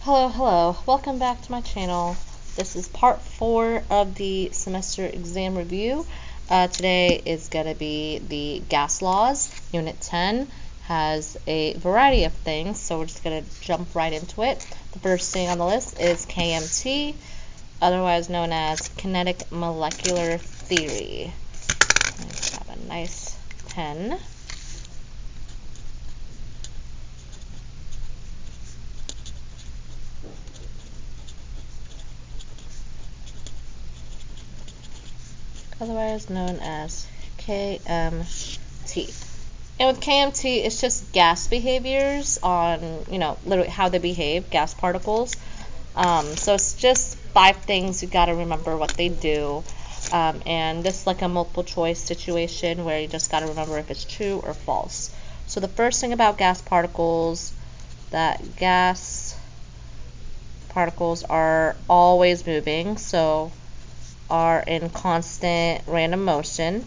Hello. Welcome back to my channel. This is part 4 of the semester exam review. Today is going to be the gas laws. Unit 10 has a variety of things, so we're just going to jump right into it. The first thing on the list is KMT, otherwise known as kinetic molecular theory. Let's have a nice pen. Otherwise known as KMT. And with KMT, it's just gas behaviors on, literally how they behave, gas particles. So it's just 5 things you got to remember what they do. And this is like a multiple choice situation where you just got to remember if it's true or false. So the first thing about gas particles, that gas particles are always moving, so are in constant random motion.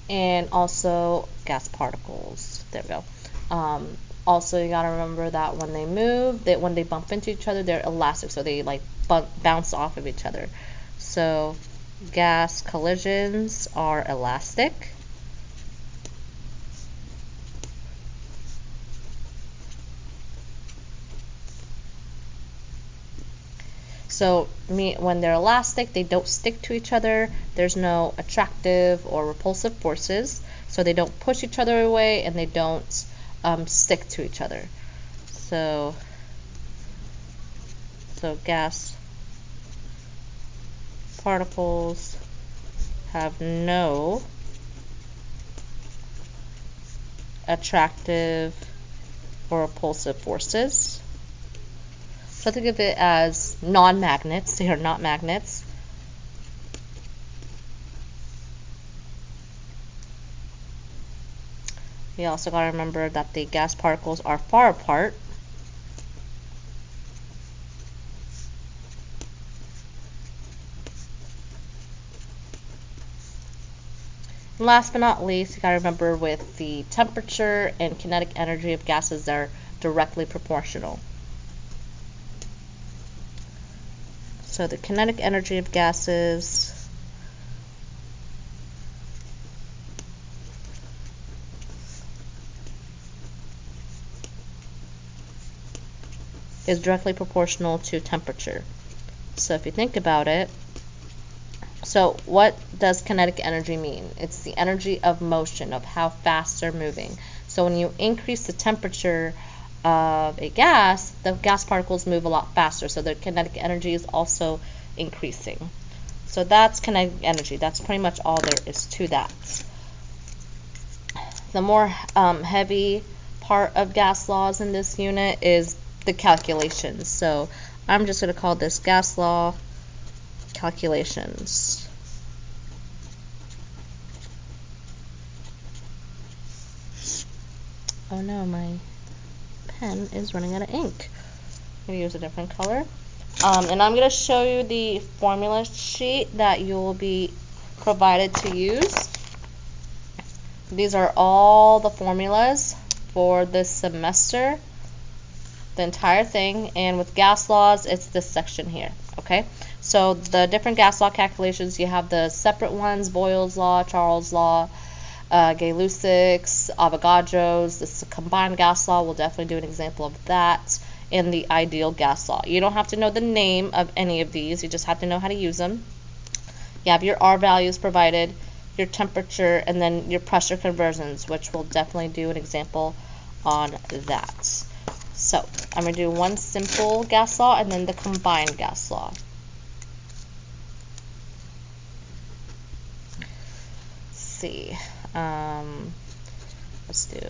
And also gas particles. There we go. Also, you gotta remember that when they move, when they bump into each other, they're elastic, so they like bounce off of each other. So gas collisions are elastic. So when they're elastic, they don't stick to each other. There's no attractive or repulsive forces. So they don't push each other away and they don't stick to each other. So gas particles have no attractive or repulsive forces. So think of it as non-magnets. They are not magnets. You also got to remember that the gas particles are far apart. And last but not least, you got to remember with the temperature and kinetic energy of gases, they're directly proportional. So the kinetic energy of gases is directly proportional to temperature. So if you think about it, so what does kinetic energy mean? It's the energy of motion, of how fast they're moving. So when you increase the temperature of a gas, the gas particles move a lot faster, so their kinetic energy is also increasing. So that's kinetic energy. That's pretty much all there is to that. The more heavy part of gas laws in this unit is the calculations. So I'm just going to call this gas law calculations. Oh no, my pen is running out of ink. I'm going to use a different color. And I'm going to show you the formula sheet that you will be provided to use. These are all the formulas for this semester, the entire thing, and with gas laws, it's this section here, okay? So the different gas law calculations, you have the separate ones, Boyle's law, Charles' law, Gay-Lussac's, Avogadro's. This combined gas law, we'll definitely do an example of that, and the ideal gas law. You don't have to know the name of any of these, you just have to know how to use them. You have your R values provided, your temperature, and then your pressure conversions, which we'll definitely do an example on that. So I'm going to do one simple gas law and then the combined gas law. Let's see. Let's do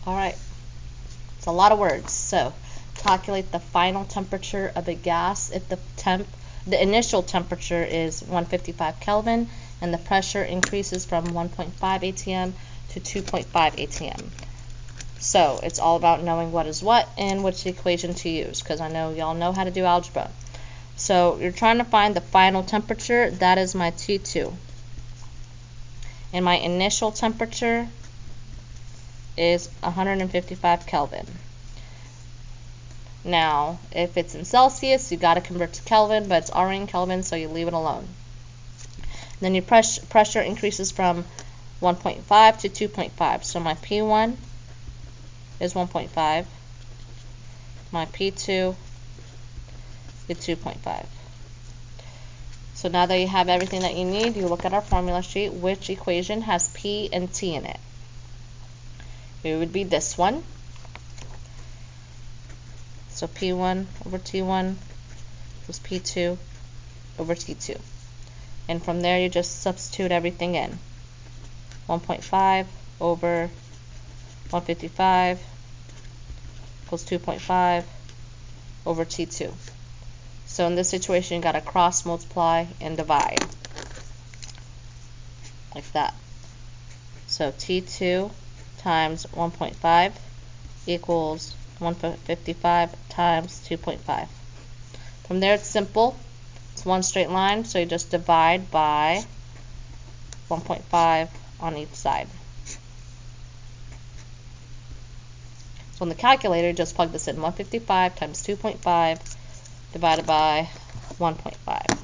Alright, it's a lot of words. So, calculate the final temperature of a gas if the initial temperature is 155 Kelvin and the pressure increases from 1.5 atm to 2.5 atm. So, it's all about knowing what is what and which equation to use, because I know y'all know how to do algebra. So, you're trying to find the final temperature. That is my T2. And my initial temperature is 155 Kelvin. Now, if it's in Celsius, you got to convert to Kelvin, but it's already in Kelvin, so you leave it alone. Then your pressure increases from 1.5 to 2.5. So my P1 is 1.5. My P2 is 2.5. So now that you have everything that you need, you look at our formula sheet, which equation has P and T in it. It would be this one. So P1 over T1 equals P2 over T2. And from there you just substitute everything in. 1.5 over 155 equals 2.5 over T2. So in this situation you got to cross multiply and divide. Like that. So T2 times 1.5 equals 155 times 2.5. From there it's simple. It's one straight line, so you just divide by 1.5 on each side. So in the calculator, just plug this in. 155 times 2.5 divided by 1.5.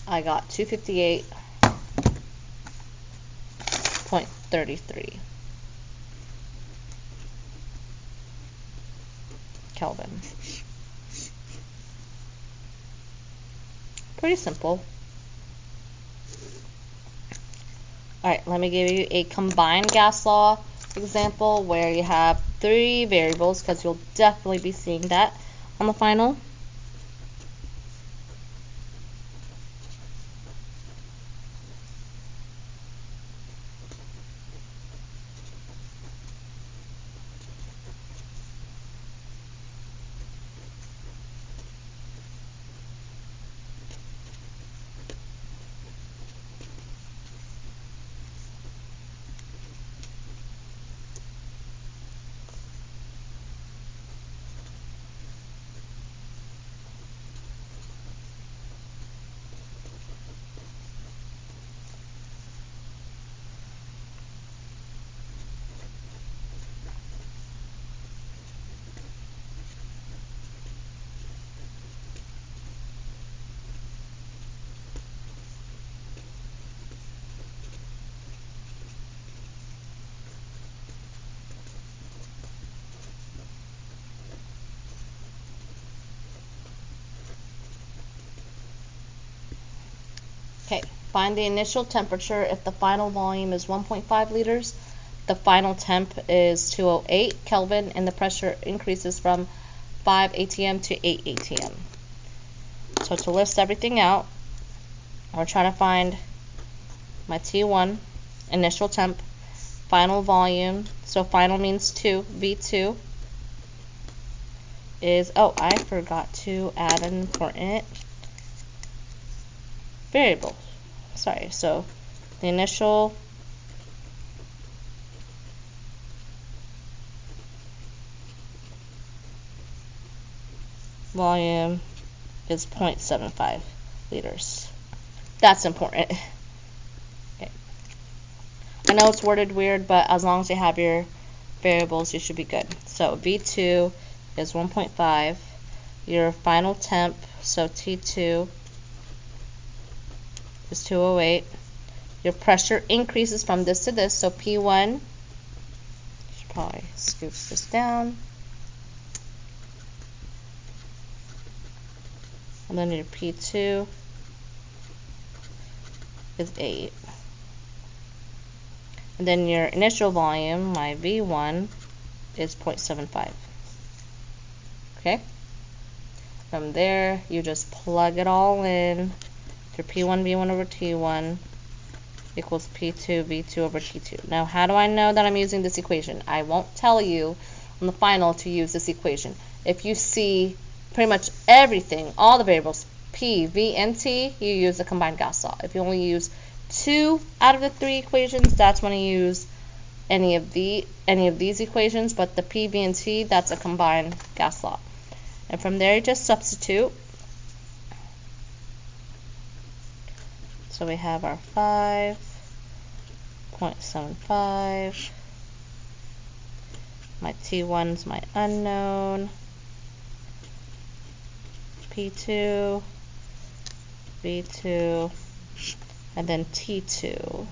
I got 258.33 Kelvin. Pretty simple. Alright, let me give you a combined gas law example where you have 3 variables, because you'll definitely be seeing that on the final. Okay, find the initial temperature if the final volume is 1.5 liters, the final temp is 208 Kelvin, and the pressure increases from 5 atm to 8 atm. So to list everything out, we're trying to find my T1, initial temp, final volume, so final means 2, V2 is, oh, I forgot to add an important variable. Sorry, so the initial volume is 0.75 liters. That's important. Okay. I know it's worded weird, but as long as you have your variables, you should be good. So V2 is 1.5. Your final temp, so T2 is 208. Your pressure increases from this to this, so P1, should probably scoop this down. And then your P2 is 8. And then your initial volume, my V1, is 0.75. Okay? From there, you just plug it all in. Your P1, V1 over T1 equals P2 V2 over T2. Now, how do I know that I'm using this equation? I won't tell you on the final to use this equation. If you see pretty much everything, all the variables, P, V, and T, you use the combined gas law. If you only use 2 out of the 3 equations, that's when you use any of these equations, but the P, V, and T, that's a combined gas law. And from there, you just substitute. So we have our 5.75. My T1's my unknown. P2, V2, and then T2.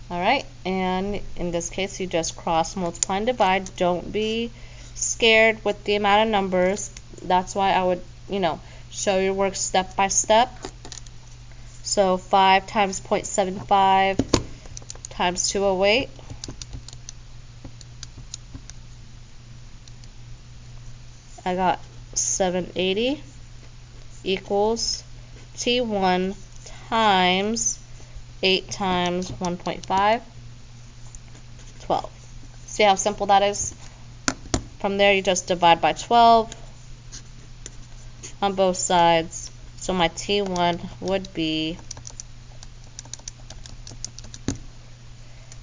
Alright, and in this case you just cross multiply and divide. Don't be scared with the amount of numbers. That's why I would, show your work step by step. So 5 times 0.75 times 208. I got 780 equals T1 times 8 times 1.5, 12. See how simple that is? From there, you just divide by 12 on both sides. So my T1 would be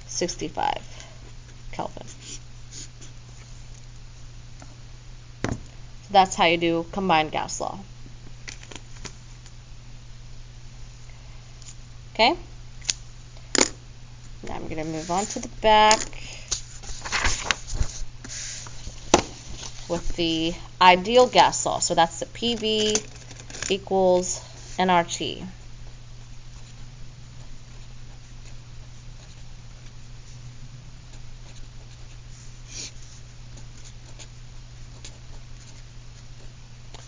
65 Kelvin. So that's how you do combined gas law. Okay? Now I'm going to move on to the back with the ideal gas law. So that's the PV equals nRT.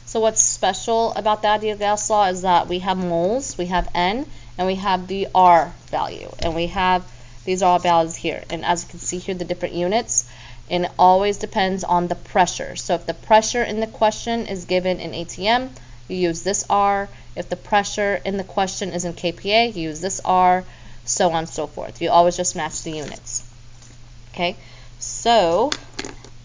So what's special about the ideal gas law is that we have moles, we have N, and we have the R value. And we have, these are all values here. And as you can see here, the different units, and it always depends on the pressure. So if the pressure in the question is given in ATM, you use this R. If the pressure in the question is in kPa, you use this R, so on and so forth. You always just match the units. Okay, so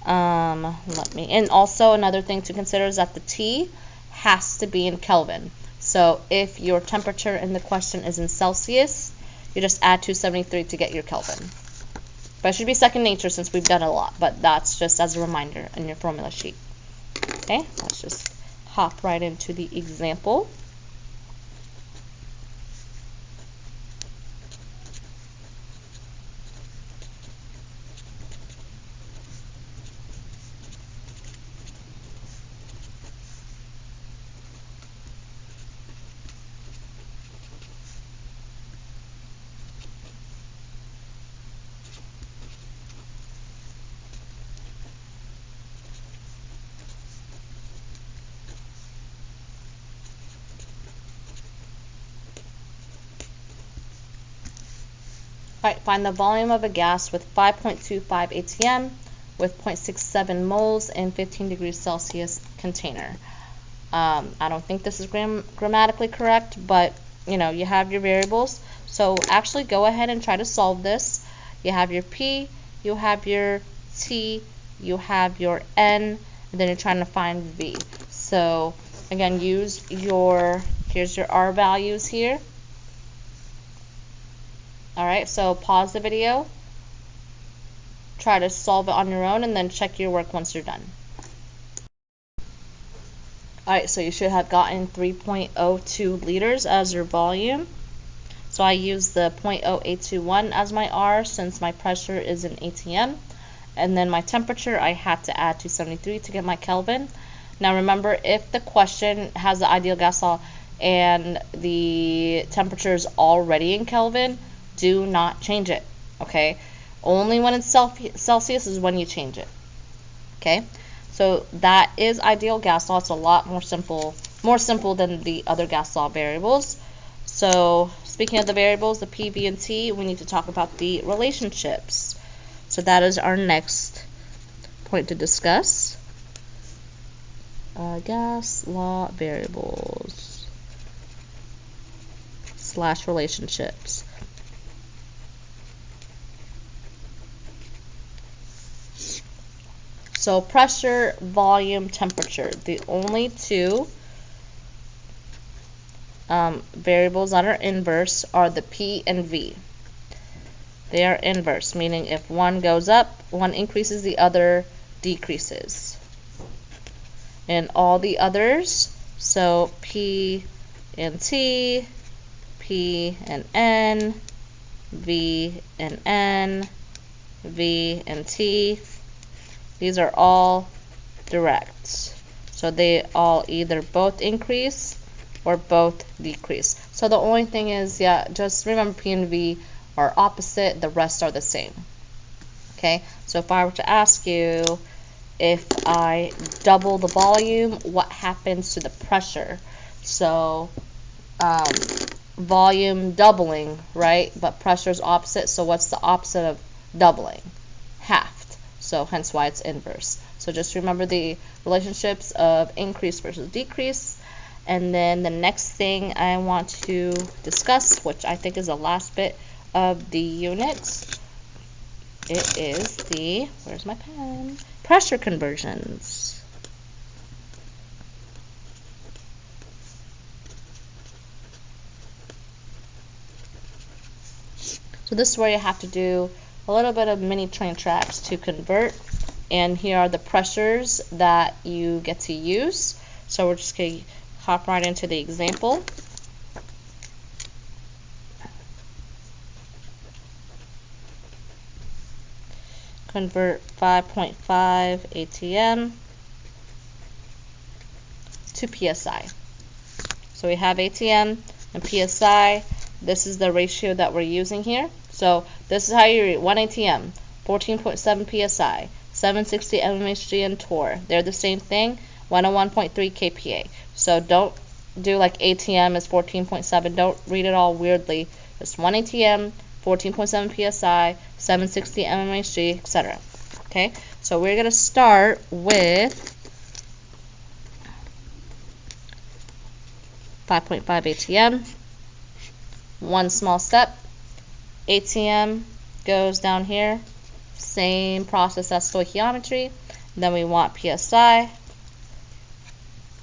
and also another thing to consider is that the T has to be in Kelvin. So if your temperature in the question is in Celsius, you just add 273 to get your Kelvin. But it should be second nature since we've done a lot, but that's just as a reminder in your formula sheet. Okay, let's just hop right into the example. Alright, find the volume of a gas with 5.25 atm with 0.67 moles in 15 degrees Celsius container. I don't think this is grammatically correct, but you have your variables. So actually go ahead and try to solve this. You have your P, you have your T, you have your N, and then you're trying to find V. So again, here's your R values here. Alright, so pause the video, try to solve it on your own, and then check your work once you're done. Alright, so you should have gotten 3.02 liters as your volume. So I use the 0.0821 as my R since my pressure is in ATM. And then my temperature, I had to add 273 to get my Kelvin. Now remember, if the question has the ideal gas law and the temperature is already in Kelvin, do not change it, okay? Only when it's Celsius is when you change it, okay? So that is ideal gas law. It's a lot more simple than the other gas law variables. So speaking of the variables, the P, V, and T, we need to talk about the relationships. So that is our next point to discuss. gas law variables / relationships. So pressure, volume, temperature, the only two variables that are inverse are the P and V. They are inverse, meaning if one goes up, one increases, the other decreases. And all the others, so P and T, P and N, V and N, V and T, these are all direct. So they all either both increase or both decrease. So the only thing is, yeah, just remember P and V are opposite, the rest are the same. Okay, so if I were to ask you, if I double the volume, what happens to the pressure? So volume doubling, right? But pressure is opposite, so what's the opposite of doubling? Halved. So hence why it's inverse. So just remember the relationships of increase versus decrease. And then the next thing I want to discuss, which I think is the last bit of the unit, it is the, where's my pen? Pressure conversions. So this is where you have to do a little bit of mini train tracks to convert. And here are the pressures that you get to use. So we're just going to hop right into the example. Convert 5.5 ATM to PSI. So we have ATM and PSI. This is the ratio that we're using here. So this is how you read 1 ATM, 14.7 PSI, 760 mmHg and torr. They're the same thing, 101.3 kPa. So don't do like ATM is 14.7. Don't read it all weirdly. Just 1 ATM, 14.7 PSI, 760 mmHg, etc. Okay, so we're going to start with 5.5 ATM. One small step. ATM goes down here. Same process as stoichiometry. Then we want PSI.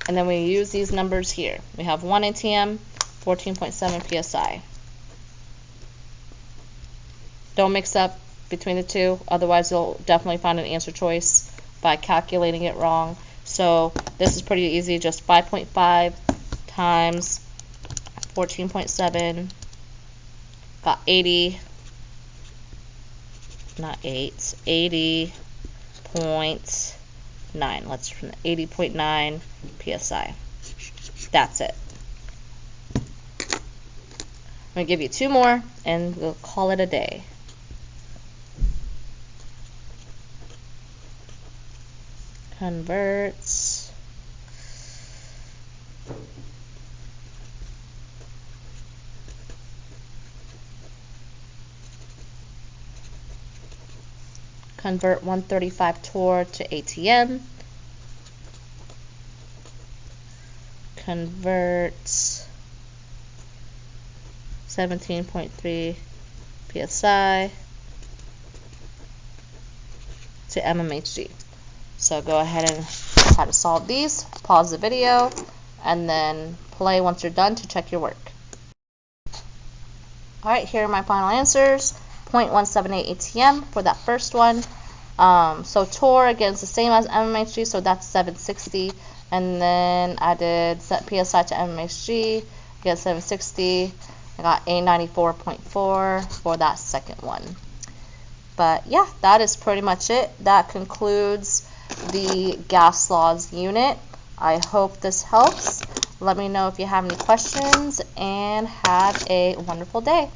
And then we use these numbers here. We have 1 ATM, 14.7 PSI. Don't mix up between the two, otherwise you'll definitely find an answer choice by calculating it wrong. So this is pretty easy, just 5.5 times 14.7, got 80, not 8, 80.9. Let's from 80.9 PSI. That's it. I'm going to give you two more and we'll call it a day. Converts convert 135 torr to ATM, convert 17.3 PSI to mmHg. So go ahead and try to solve these, pause the video, and then play once you're done to check your work. Alright, here are my final answers. 0.178 ATM for that first one. So torr, again, it's the same as mmHg, so that's 760. And then I did set PSI to mmHg, get 760. I got A94.4 for that second one. But yeah, that is pretty much it. That concludes the gas laws unit. I hope this helps. Let me know if you have any questions, and have a wonderful day.